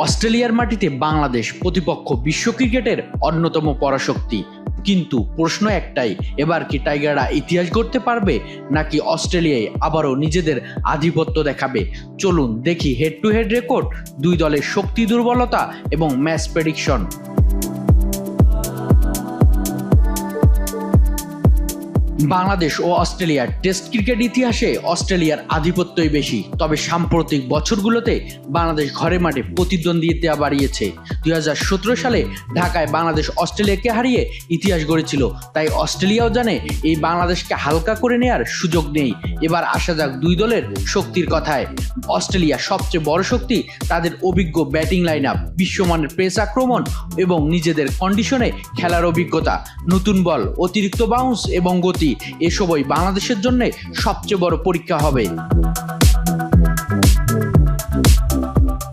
অস্ট্রেলিয়ার মাটিতে বাংলাদেশ প্রতিপক্ষ বিশ্ব ক্রিকেটের অন্যতম পরাশক্তি। কিন্তু প্রশ্ন একটাই, এবার কি টাইগাররা ইতিহাস গড়তে পারবে নাকি অস্ট্রেলিয়ায় আবারও নিজেদের আধিপত্য দেখাবে? চলুন দেখি হেড টু হেড রেকর্ড, দুই দলের শক্তি দুর্বলতা এবং ম্যাচ প্রেডিকশন। বাংলাদেশ ও অস্ট্রেলিয়ার টেস্ট ক্রিকেট ইতিহাসে অস্ট্রেলিয়ার আধিপত্যই বেশি, তবে সাম্প্রতিক বছরগুলোতে বাংলাদেশ ঘরের মাঠে প্রতিদ্বন্দ্বিতা বাড়িয়েছে। 2017 সালে ঢাকায় বাংলাদেশ অস্ট্রেলিয়াকে হারিয়ে ইতিহাস গড়েছিল, তাই অস্ট্রেলিয়াও জানে এই বাংলাদেশকে হালকা করে নেয়ার সুযোগ নেই। এবার আসা যাক দুই দলের শক্তির কথায়। অস্ট্রেলিয়া সবচেয়ে বড় শক্তি তাদের অভিজ্ঞ ব্যাটিং লাইন আপ, বিশ্বমানের পেস আক্রমণ এবং নিজেদের কন্ডিশনে খেলার অভিজ্ঞতা। নতুন বল, অতিরিক্ত বাউন্স এবং গতি, এসবই বাংলাদেশের জন্য সবচেয়ে বড় পরীক্ষা হবে।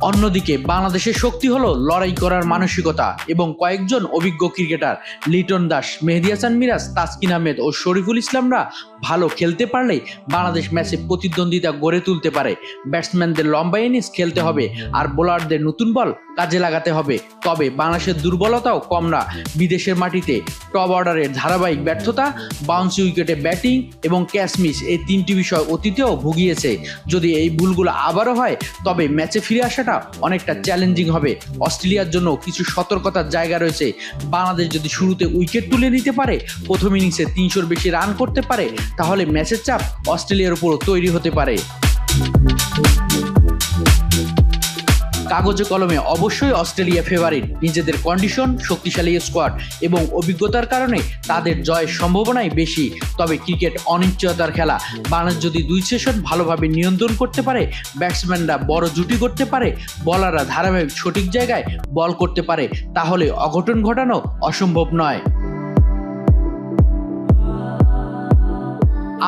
অন্যদিকে বাংলাদেশের শক্তি হলো লড়াই করার মানসিকতা এবং কয়েকজন অভিজ্ঞ ক্রিকেটার। লিটন দাস, মেহেদী হাসান মিরাজ, তাসকিন আহমেদ ও শরীফুল ইসলামরা ভালো খেলতে পারলেই বাংলাদেশ ম্যাচে প্রতিদ্বন্দ্বিতা গড়ে তুলতে পারে। ব্যাটসম্যানদের লম্বা ইনিংস খেলতে হবে আর বোলারদের নতুন বল কাজে লাগাতে হবে। তবে বাংলাদেশের দুর্বলতাও কম না। বিদেশের মাটিতে টপ অর্ডারের ধারাবাহিক ব্যর্থতা, বাউন্সি উইকেটে ব্যাটিং এবং ক্যাচ মিস, এই তিনটি বিষয় অতীতেও ভুগিয়েছে। যদি এই ভুলগুলো আবারও হয় তবে ম্যাচে ফিরে আসাটা অনেকটা চ্যালেঞ্জিং হবে। অস্ট্রেলিয়ার জন্য কিছু সতর্কতার জায়গা রয়েছে। বাংলাদেশ যদি শুরুতে উইকেট তুলে নিতে পারে, প্রথম ইনিংসে 300-র বেশি রান করতে পারে, তাহলে ম্যাচের চাপ অস্ট্রেলিয়ার উপরও তৈরি হতে পারে। কাগজে কলমে অবশ্যই অস্ট্রেলিয়া ফেভারিট। নিজেদের কন্ডিশন, শক্তিশালী স্কোয়াড এবং অভিজ্ঞতার কারণে তাদের জয়ের সম্ভাবনাই বেশি। তবে ক্রিকেট অনিশ্চয়তার খেলা। বাংলাদেশ যদি দুই সেশন ভালোভাবে নিয়ন্ত্রণ করতে পারে, ব্যাটসম্যানরা বড় জুটি করতে পারে, বলাররা ধারাবাহিক সঠিক জায়গায় বল করতে পারে, তাহলে অঘটন ঘটানো অসম্ভব নয়।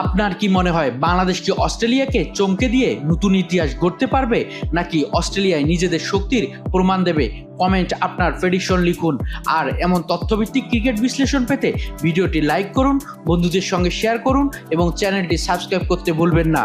আপনার কি মনে হয়, বাংলাদেশ কি অস্ট্রেলিয়াকে চমকে দিয়ে নতুন ইতিহাস গড়তে পারবে নাকি অস্ট্রেলিয়ায় নিজেদের শক্তির প্রমাণ দেবে? কমেন্ট আপনার প্রেডিকশন লিখুন। আর এমন তথ্যভিত্তিক ক্রিকেট বিশ্লেষণ পেতে ভিডিওটি লাইক করুন, বন্ধুদের সঙ্গে শেয়ার করুন এবং চ্যানেলটি সাবস্ক্রাইব করতে ভুলবেন না।